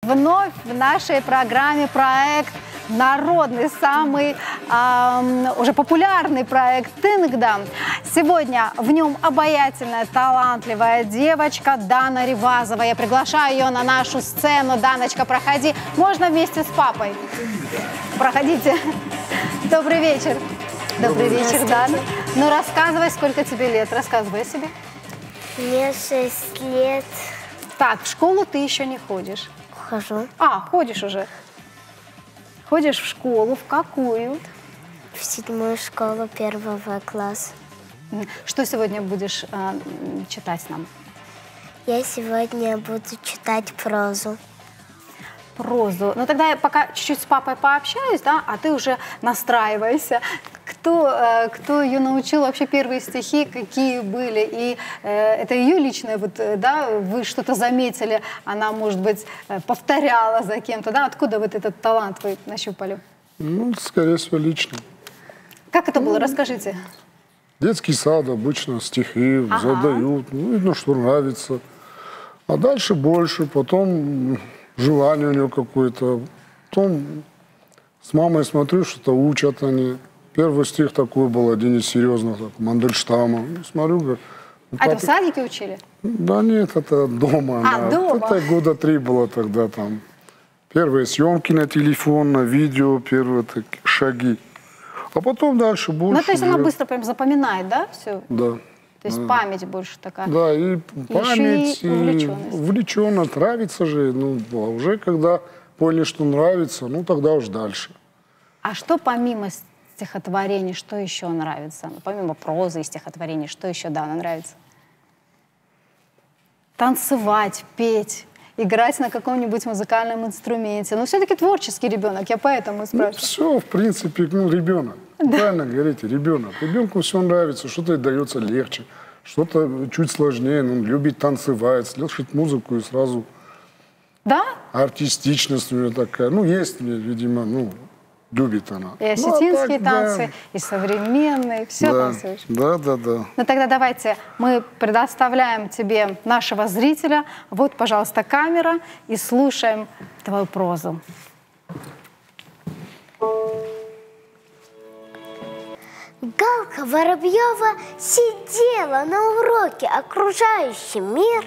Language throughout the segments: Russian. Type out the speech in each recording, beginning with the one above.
Вновь в нашей программе проект народный, самый уже популярный проект «Тынгда». Сегодня в нем обаятельная, талантливая девочка Дана Ревазова. Я приглашаю ее на нашу сцену. Даночка, проходи. Можно вместе с папой? Проходите. Добрый вечер. Добрый вечер, Дана. Ну, рассказывай, сколько тебе лет. Рассказывай о себе. Мне 6 лет. Так, в школу ты еще не ходишь? Хожу. Ходишь уже. Ходишь в школу. В какую? В 7-ю школу 1 класса. Что сегодня будешь читать нам? Я сегодня буду читать прозу. Прозу. Ну, тогда я пока чуть-чуть с папой пообщаюсь, да, а ты уже настраивайся. Кто ее научил, вообще первые стихи, какие были? И это ее личное, вот, да, вы что-то заметили, она, может быть, повторяла за кем-то, да? Откуда вот этот талант вы нащупали? Ну, скорее всего, лично. Как это было? Расскажите. Детский сад, обычно стихи задают, ну, видно, что нравится. А дальше больше, потом желание у нее какое-то. Потом с мамой смотрю, что-то учат они. Первый стих такой был, один из серьезных, так, Мандельштама. Смотрю, как... Это в садике учили? Да нет, это дома. Дома? Это года 3 было тогда там. Первые съемки на телефон, на видео, первые такие шаги. А потом дальше больше. Ну, то есть она быстро прям запоминает, да, все? Да. То есть память больше такая. Да, и память, и увлеченность. Увлеченно, нравится же. Ну, а уже когда поняли, что нравится, ну, тогда уж дальше. А что помимо стихотворений, что еще нравится? Ну, помимо прозы и стихотворений, что еще, да, нравится? Танцевать, петь, играть на каком-нибудь музыкальном инструменте. Но все-таки творческий ребенок, я поэтому спрашиваю. Ну, все, в принципе, ну, ребенок. Да. Правильно говорите, ребенок. Ребенку все нравится, что-то дается легче, что-то чуть сложнее. Он любит танцевать, слушать музыку и сразу... Да? Артистичность у нее такая. Ну, есть, видимо, ну, любит она. И осетинские так, танцы, да. И современные, все да. танцуешь. Да. Ну тогда давайте мы предоставляем тебе нашего зрителя. Вот, пожалуйста, камера, и слушаем твою прозу. Галка Воробьева сидела на уроке «Окружающий мир»,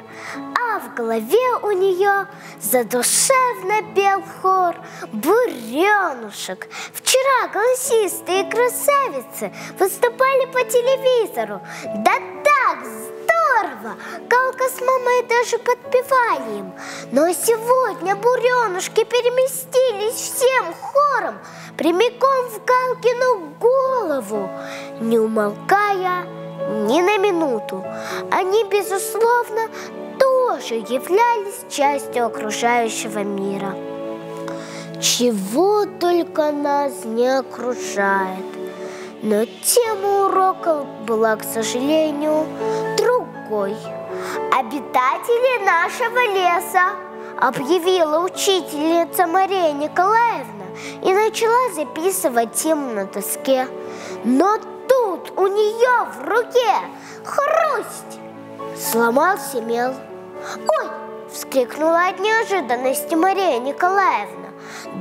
а в голове у нее задушевно пел хор буренушек. Вчера голосистые красавицы выступали по телевизору. Да так здорово! Галка с мамой даже подпевали им. Но сегодня буренушки переместились всем хором прямиком в Галкину голову, не умолкая ни на минуту. Они, безусловно, тоже являлись частью окружающего мира. Чего только нас не окружает. Но тема урока была, к сожалению, другой. «Обитатели нашего леса», объявила учительница Мария Николаевна и начала записывать тему на доске. Но тут у нее в руке хрусть! Сломался мел. «Ой!» — вскрикнула от неожиданности Мария Николаевна.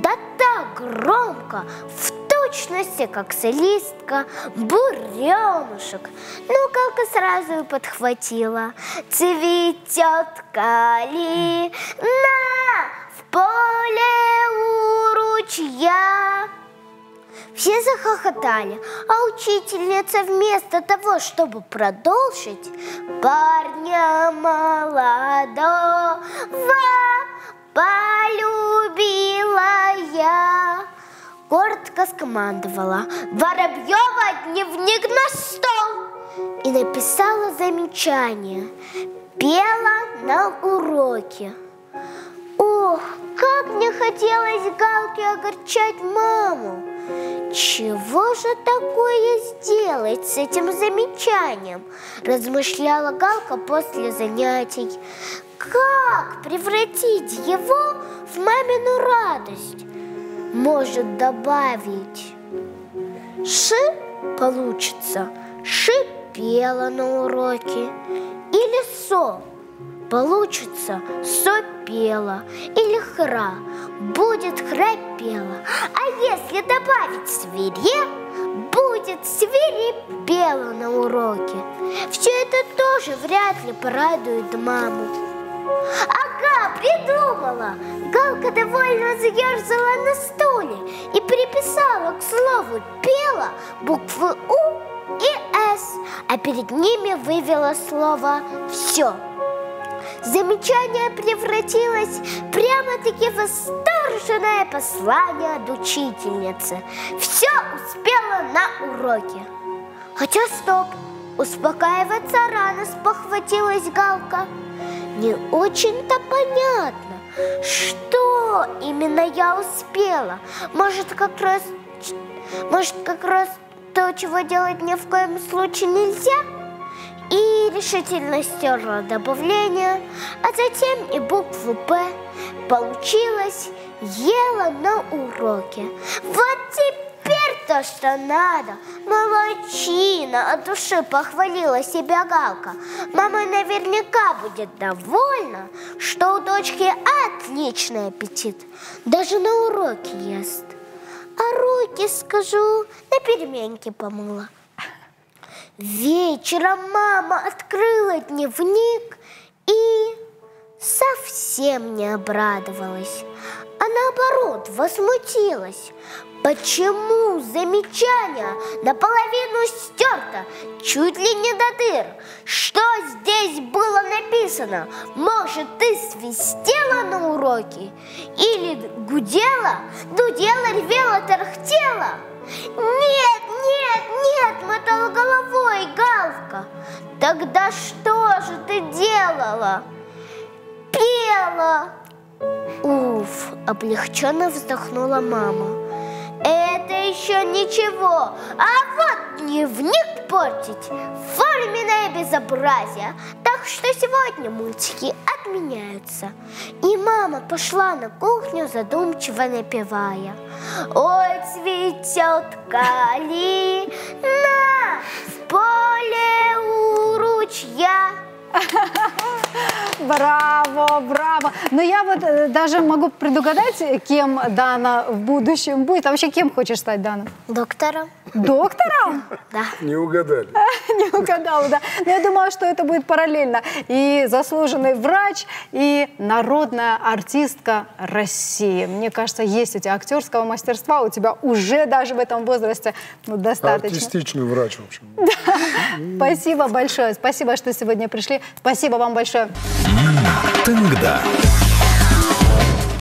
Да так громко, в точности, как солистка буренушек. Ну, Галка сразу и подхватила. Цветет калина в поле у ручья. Все захохотали, а учительница вместо того, чтобы продолжить, парня молодого полюбила я, коротко скомандовала: «Воробьева, дневник на стол!» и написала замечание. Пела на уроке. Ох, как мне хотелось Галке огорчать маму! Чего же такое сделать с этим замечанием? Размышляла Галка после занятий. Как превратить его в мамину радость? Может, добавить «ши» получится? Шипела на уроке. Или «со» получится сопела, или хра будет храпела. А если добавить свире, будет свирепела на уроке. Все это тоже вряд ли порадует маму. Ага, придумала! Галка довольно заерзала на стуле и приписала к слову «пела» буквы «У» и «С», а перед ними вывела слово «все». Замечание превратилось прямо-таки в восторженное послание от учительницы. Все успела на уроке. Хотя стоп, успокаиваться рано, спохватилась Галка. Не очень-то понятно, что именно я успела. Может, как раз то, чего делать ни в коем случае нельзя? И решительно стерла добавление, а затем и букву «П». Получилось «ела на уроке». Вот теперь то, что надо. Молодчина, от души похвалила себя Галка. Мама наверняка будет довольна, что у дочки отличный аппетит. Даже на уроке ест. А руки, скажу, на переменке помыла. Вечером мама открыла дневник и совсем не обрадовалась, а наоборот возмутилась. Почему замечание наполовину стерто, чуть ли не до дыр? Что здесь было написано? Может, ты свистела на уроке? Или гудела, дудела, ревела, тарахтела? Нет, нет, нет, мотала головой Галка. Тогда что же ты делала? Пела. Уф, облегченно вздохнула мама. Это еще ничего, а вот дневник портить — форменное безобразие. Так что сегодня мультики отменяются. И мама пошла на кухню, задумчиво напевая: ой, цветет калина в поле у ручья. Браво, браво. Но я вот даже могу предугадать, кем Дана в будущем будет. А вообще, кем хочешь стать, Дана? Доктором. Доктором? Да. Не угадали. Не угадала, да. Но я думала, что это будет параллельно. И заслуженный врач, и народная артистка России. Мне кажется, есть у тебя актерского мастерства, у тебя уже даже в этом возрасте достаточно. Артистичный врач, в общем. Спасибо большое. Спасибо, что сегодня пришли. Спасибо вам большое. Тогда.